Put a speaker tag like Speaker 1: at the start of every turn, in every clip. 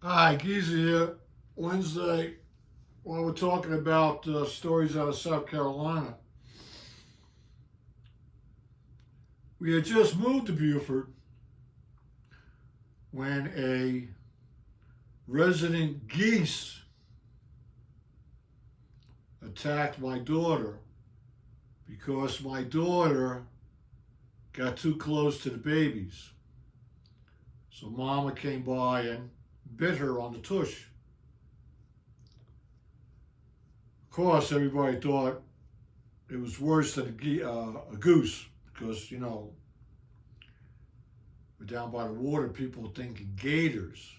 Speaker 1: Hi, Geezy here. Wednesday, while we're talking about stories out of South Carolina, we had just moved to Beaufort when a resident geese attacked my daughter because my daughter got too close to the babies. So Mama came by and bit her on the tush. Of course, everybody thought it was worse than a goose because, we're down by the water, people thinking gators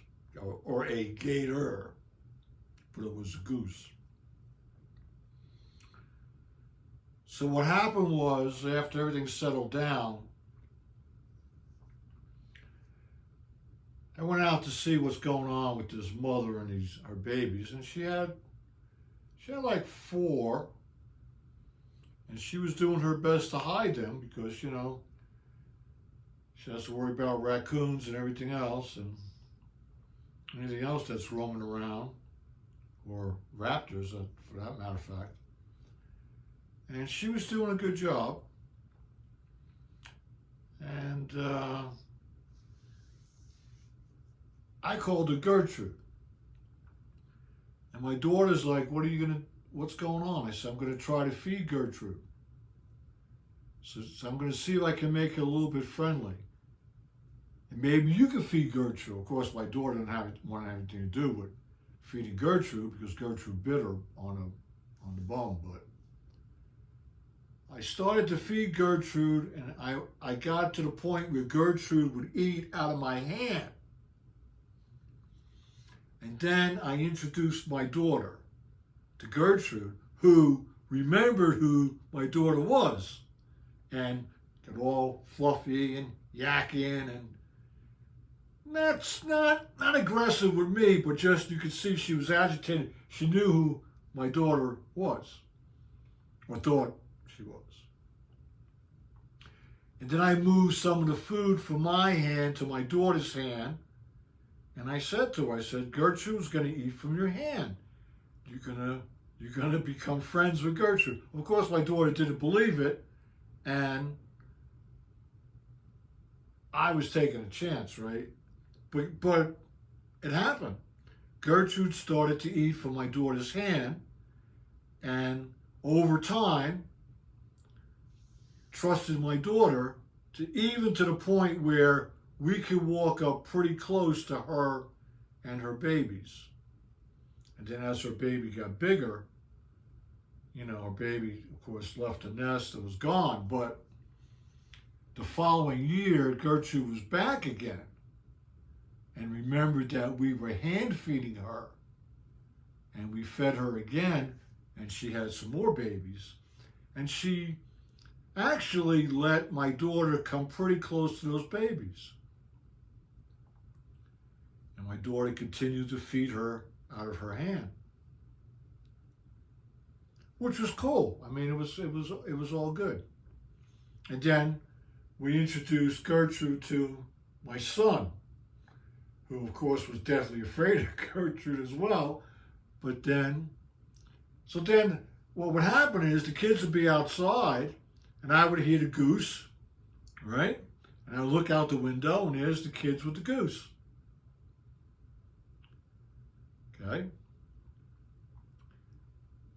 Speaker 1: or a gator, but it was a goose. So what happened was, after everything settled down, I went out to see what's going on with this mother and her babies, and she had like four, and she was doing her best to hide them because she has to worry about raccoons and everything else, and anything else that's roaming around, or raptors, for that matter of fact. And she was doing a good job. And I called her Gertrude. And my daughter's like, what's going on? I said, I'm going to try to feed Gertrude. So I'm going to see if I can make her a little bit friendly. And maybe you can feed Gertrude. Of course, my daughter didn't want anything to do with feeding Gertrude because Gertrude bit her on the bum. But I started to feed Gertrude, and I got to the point where Gertrude would eat out of my hand. And then I introduced my daughter to Gertrude, who remembered who my daughter was, and got all fluffy and yakking, and that's not aggressive with me, but just you could see she was agitated. She knew who my daughter was, or thought she was. And then I moved some of the food from my hand to my daughter's hand, and I said to her, Gertrude's going to eat from your hand. You're gonna become friends with Gertrude. Of course, my daughter didn't believe it, and I was taking a chance, right? But it happened. Gertrude started to eat from my daughter's hand, and over time, trusted my daughter even to the point where we could walk up pretty close to her and her babies. And then as her baby got bigger, her baby, of course, left the nest and was gone. But the following year, Gertrude was back again and remembered that we were hand feeding her. And we fed her again, and she had some more babies. And she actually let my daughter come pretty close to those babies. And my daughter continued to feed her out of her hand, which was cool. I mean, it was all good. And then we introduced Gertrude to my son, who of course was deathly afraid of Gertrude as well. But then what would happen is the kids would be outside, and I would hear the goose, right? And I would look out the window, and there's the kids with the goose. Okay?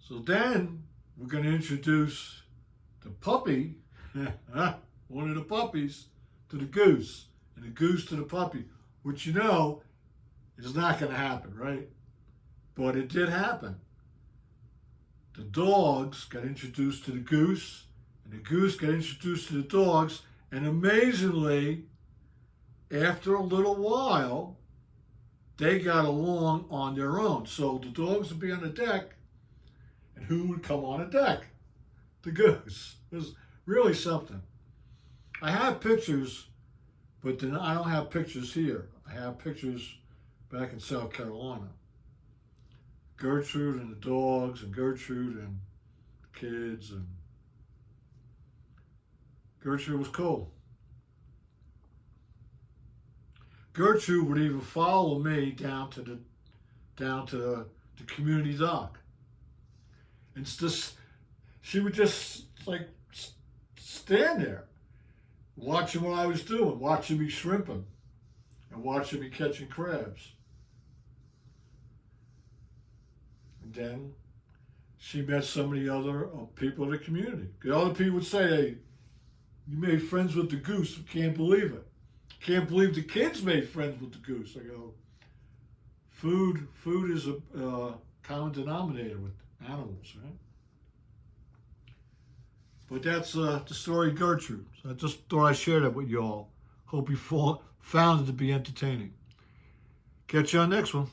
Speaker 1: So then we're going to introduce the puppy, one of the puppies, to the goose, and the goose to the puppy, which is not going to happen, right? But it did happen. The dogs got introduced to the goose, and the goose got introduced to the dogs, and amazingly, after a little while, they got along on their own. So the dogs would be on the deck, and who would come on the deck? The goose. It was really something. I have pictures, but then I don't have pictures here. I have pictures back in South Carolina. Gertrude and the dogs, and Gertrude and the kids, and Gertrude was cool. Gertrude would even follow me down to the community dock. And it's just, she would just like stand there, watching what I was doing, watching me shrimping, and watching me catching crabs. And then she met some of the other people in the community. The other people would say, "Hey, you made friends with the goose. I can't believe it. Can't believe the kids made friends with the goose." I go, food is a common denominator with animals, right? But that's the story of Gertrude. So I just thought I'd share that with you all. Hope you found it to be entertaining. Catch you on the next one.